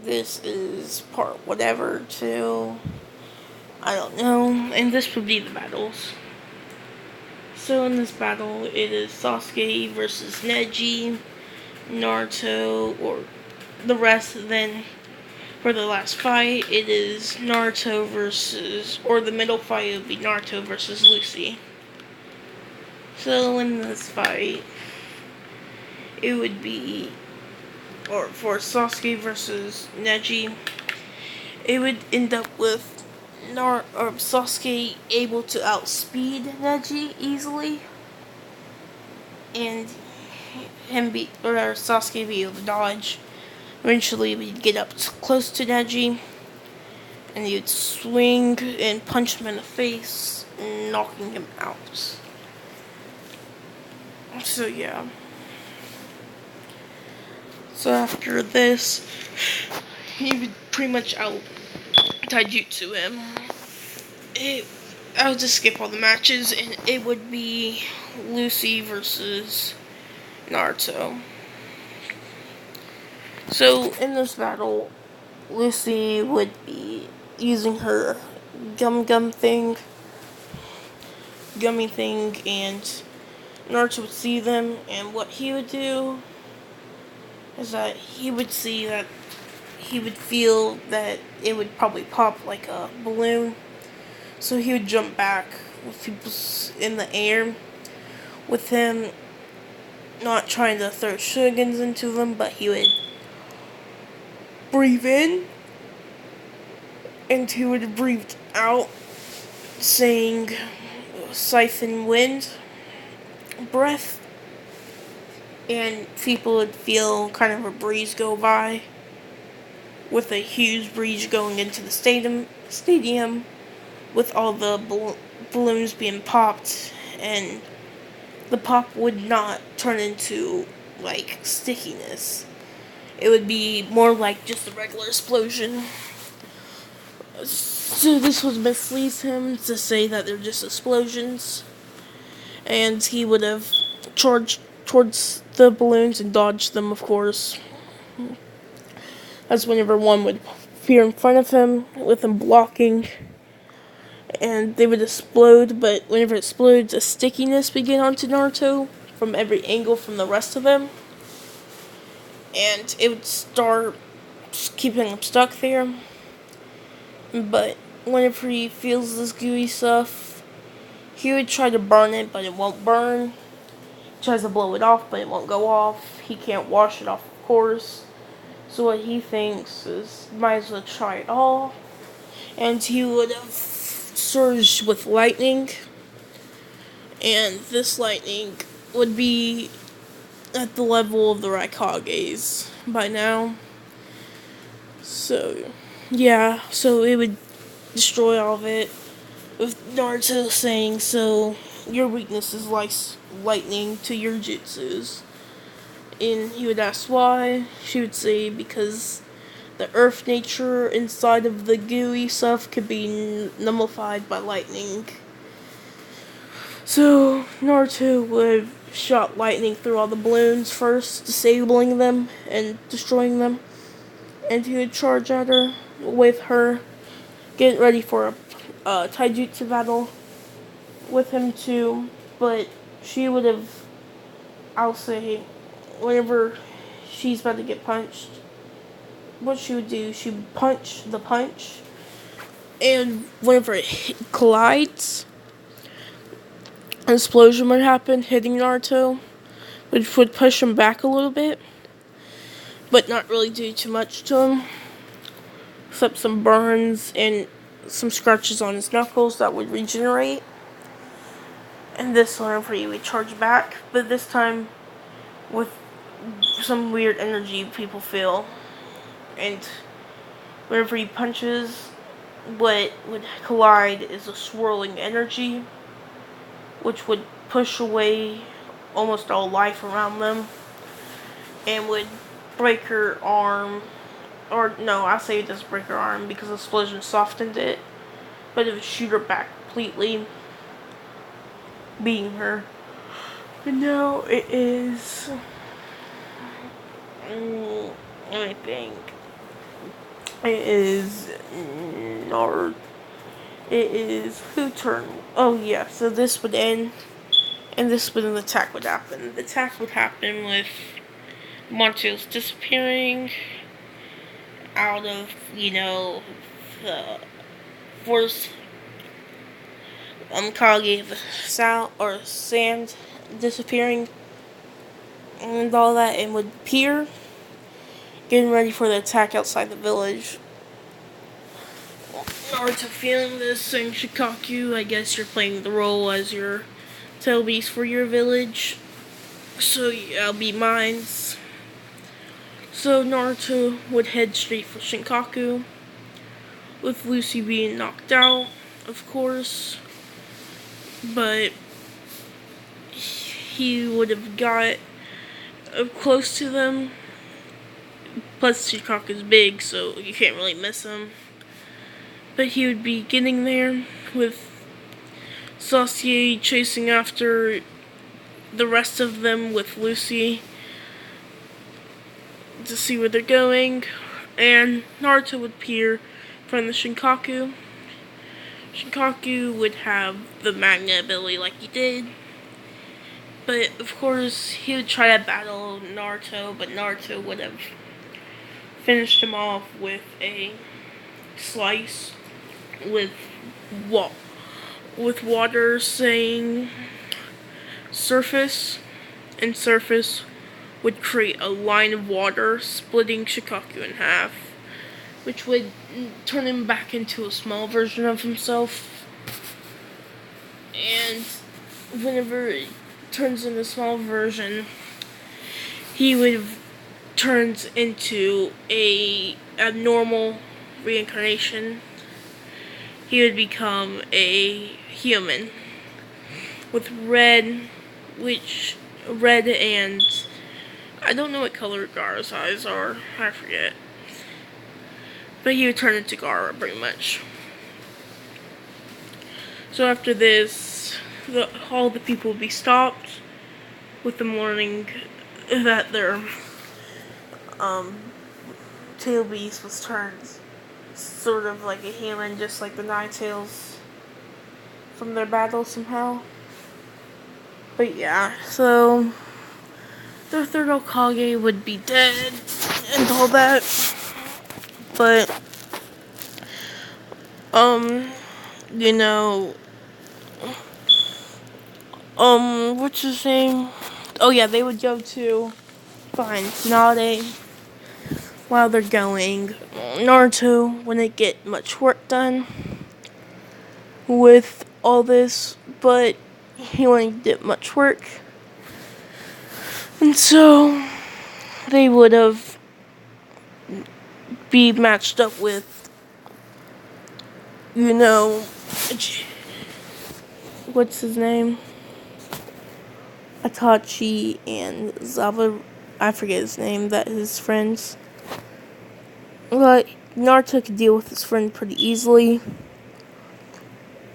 this is part whatever to, I don't know, and this would be the battles. So in this battle, it is Sasuke versus Neji, Naruto, or the rest. Then for the last fight, it is Naruto versus, or the middle fight would be Naruto versus Lucy. So in this fight, it would be, or for Sasuke versus Neji, it would end up with Sasuke able to outspeed Neji easily, and Sasuke be able to dodge. Eventually, we'd get up close to Neji, and you'd swing and punch him in the face, knocking him out. So yeah. So after this, he would pretty much out taijutsu him. I would just skip all the matches, and it would be Lucy versus Naruto. So in this battle, Lucy would be using her gummy thing, and Naruto would see them, and what he would do is that he would feel that it would probably pop like a balloon. So he would jump back with people in the air, with him not trying to throw shurikens into them, but he would breathe in, and he would breathe out, saying siphon wind breath, and people would feel kind of a breeze go by, with a huge breeze going into the stadium with all the balloons being popped, and the pop would not turn into like stickiness. It would be more like just a regular explosion. So this would mislead him to say that they're just explosions, and he would have charged towards the balloons and dodged them, of course. That's whenever one would appear in front of him with him blocking, and they would explode, but whenever it explodes, a stickiness would get onto Naruto from every angle from the rest of them, and it would start keeping him stuck there. But whenever he feels this gooey stuff, he would try to burn it, but it won't burn. He tries to blow it off, but it won't go off. He can't wash it off, of course. So what he thinks is, might as well try it all. And he would have surged with lightning, and this lightning would be at the level of the Raikages by now. So, yeah, so it would destroy all of it, with Naruto saying, so your weakness is like lightning to your jutsus. And he would ask why. She would say because the earth nature inside of the gooey stuff could be nullified by lightning. So Naruto would have shot lightning through all the balloons first, disabling them and destroying them. And he would charge at her with her, getting ready for a taijutsu battle with him too. But she would have, I'll say, whenever she's about to get punched, what she would do, she would punch the punch, and whenever it collides, an explosion would happen, hitting Naruto, which would push him back a little bit, but not really do too much to him, except some burns and some scratches on his knuckles that would regenerate. And this one, he would charge back, but this time with some weird energy people feel. And whenever he punches, what would collide is a swirling energy, which would push away almost all life around them, and would break her arm. Or no, I say it doesn't break her arm because the explosion softened it, but it would shoot her back completely, beating her. But now it is, let me think. It is Nar. It is who turn? Oh yeah. So this would end, and this when the attack would happen. The attack would happen with Montiel's disappearing out of the force. Kage of sound or sand disappearing and all that, and would appear, getting ready for the attack outside the village. Naruto feeling this, saying, Shikaku, I guess you're playing the role as your tail beast for your village, so I'll be mine. So Naruto would head straight for Shinkaku, with Lucy being knocked out, of course, but he would have got close to them. Plus, Shinkaku's big, so you can't really miss him. But he would be getting there with Saucier chasing after the rest of them with Lucy to see where they're going. And Naruto would appear from the Shinkaku. Shinkaku would have the Magna ability like he did. But of course, he would try to battle Naruto, but Naruto would have finished him off with a slice with water saying surface, and surface would create a line of water splitting Shikaku in half, which would turn him back into a small version of himself. And whenever it turns into a small version, he would have turned into a abnormal reincarnation. He would become a human with red and I don't know what color Gaara's eyes are. I forget. But he would turn into Gaara pretty much. So after this, all the people would be stopped with them learning that their tail beast was turned sort of like a human, just like the Nine Tails from their battle somehow. But yeah, so their third Hokage would be dead and all that. But what's his name? Oh yeah, they would go to find Tsunade. While they're going, Naruto wouldn't get much work done with all this, but he wouldn't get much work. And so they would have be matched up with, what's his name? Itachi and Zava, I forget his name, that his friends. But Naruto could deal with his friend pretty easily.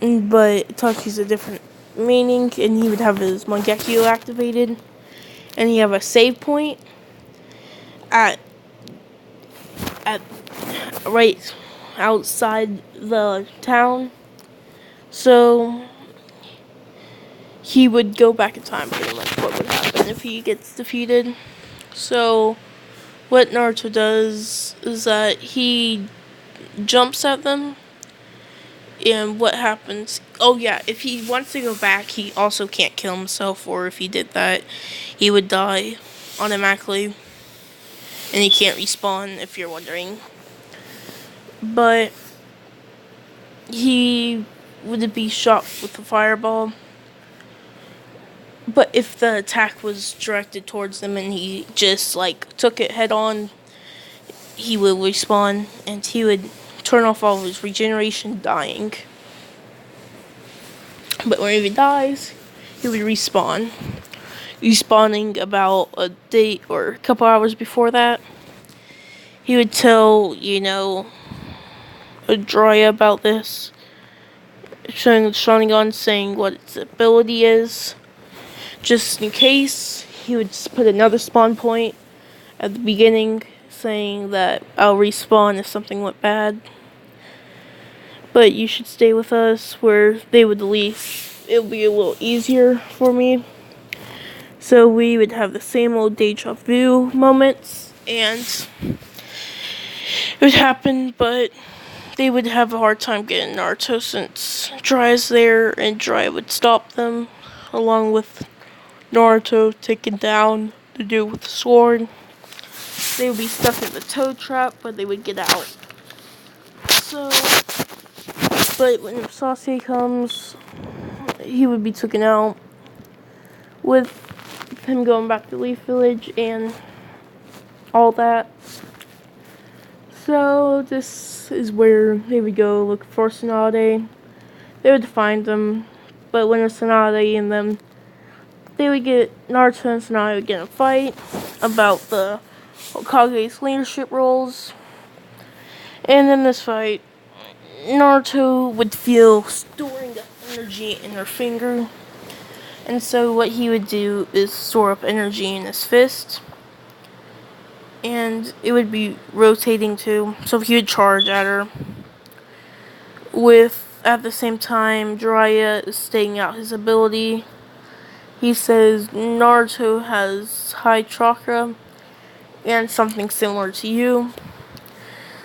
But Itachi's a different meaning, and he would have his Mangekyo activated. And he have a save point at right outside the town. So he would go back in time pretty much what would happen if he gets defeated. So what Naruto does is that he jumps at them, and what happens, oh yeah, if he wants to go back, he also can't kill himself, or if he did that, he would die automatically, and he can't respawn, if you're wondering. But he would be shot with a fireball. But if the attack was directed towards them and he just took it head on, he would respawn, and he would turn off all of his regeneration, dying. But when he dies, he would respawn. Respawning about a day or a couple hours before that. He would tell, Jiraiya about this, showing the Sharingan, saying what its ability is. Just in case, he would put another spawn point at the beginning, saying that I'll respawn if something went bad. But you should stay with us where they would leave. It'll be a little easier for me. So we would have the same old deja vu moments, and it would happen, but they would have a hard time getting Naruto since Jiraiya's there, and Jiraiya would stop them, along with Naruto taking down the dude with the sword. They would be stuck in the toe trap, but they would get out. So, but when Sasuke comes, he would be taken out with him going back to Leaf Village and all that. So this is where they would go look for Tsunade. They would find them, but when Tsunade and them, they would get Naruto and Tsunade would get in a fight about the Hokage's leadership roles. And in this fight, Naruto would feel storing the energy in her finger. And so what he would do is store up energy in his fist. And it would be rotating too. So he would charge at her. With, at the same time, Jiraiya is staying out his ability. He says Naruto has high chakra and something similar to you.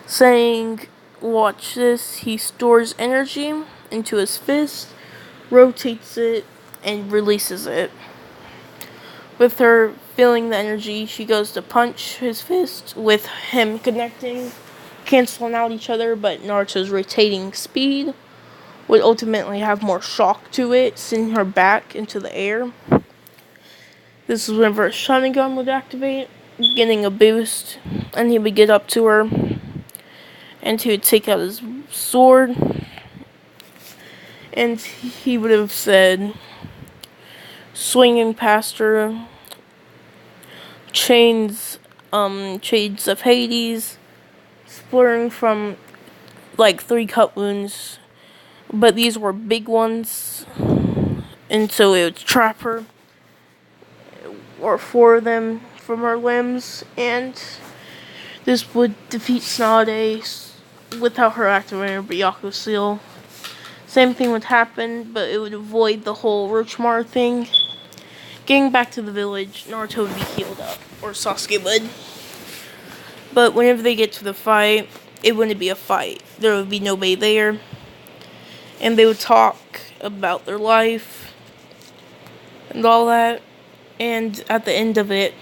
Saying, watch this, he stores energy into his fist, rotates it, and releases it. With her feeling the energy, she goes to punch his fist with him connecting, canceling out each other, but Naruto's rotating speed would ultimately have more shock to it, sending her back into the air. This is whenever a Sharingan would activate, getting a boost, and he would get up to her, and he would take out his sword, and he would have said, swinging past her, chains of Hades, splurring from like 3 cut wounds, but these were big ones, and so it would trap her, or 4 of them from her limbs, and this would defeat Tsunade without her activating her Byaku seal. Same thing would happen, but it would avoid the whole Orochimaru thing. Getting back to the village, Naruto would be healed up, or Sasuke would. But whenever they get to the fight, it wouldn't be a fight. There would be nobody there. And they would talk about their life and all that. And at the end of it,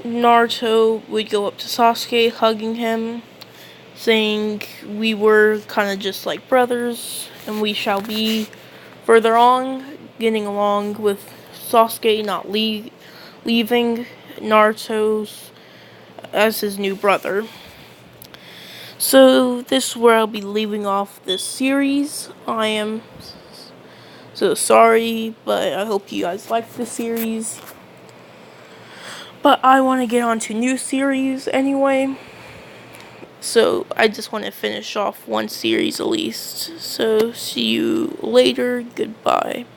Naruto would go up to Sasuke, hugging him, saying, we were kind of just like brothers, and we shall be further on, getting along with Sasuke not leaving Naruto's as his new brother. So this is where I'll be leaving off this series. I am so sorry, but I hope you guys liked this series. But I want to get on to new series anyway. So I just want to finish off one series at least. So see you later. Goodbye.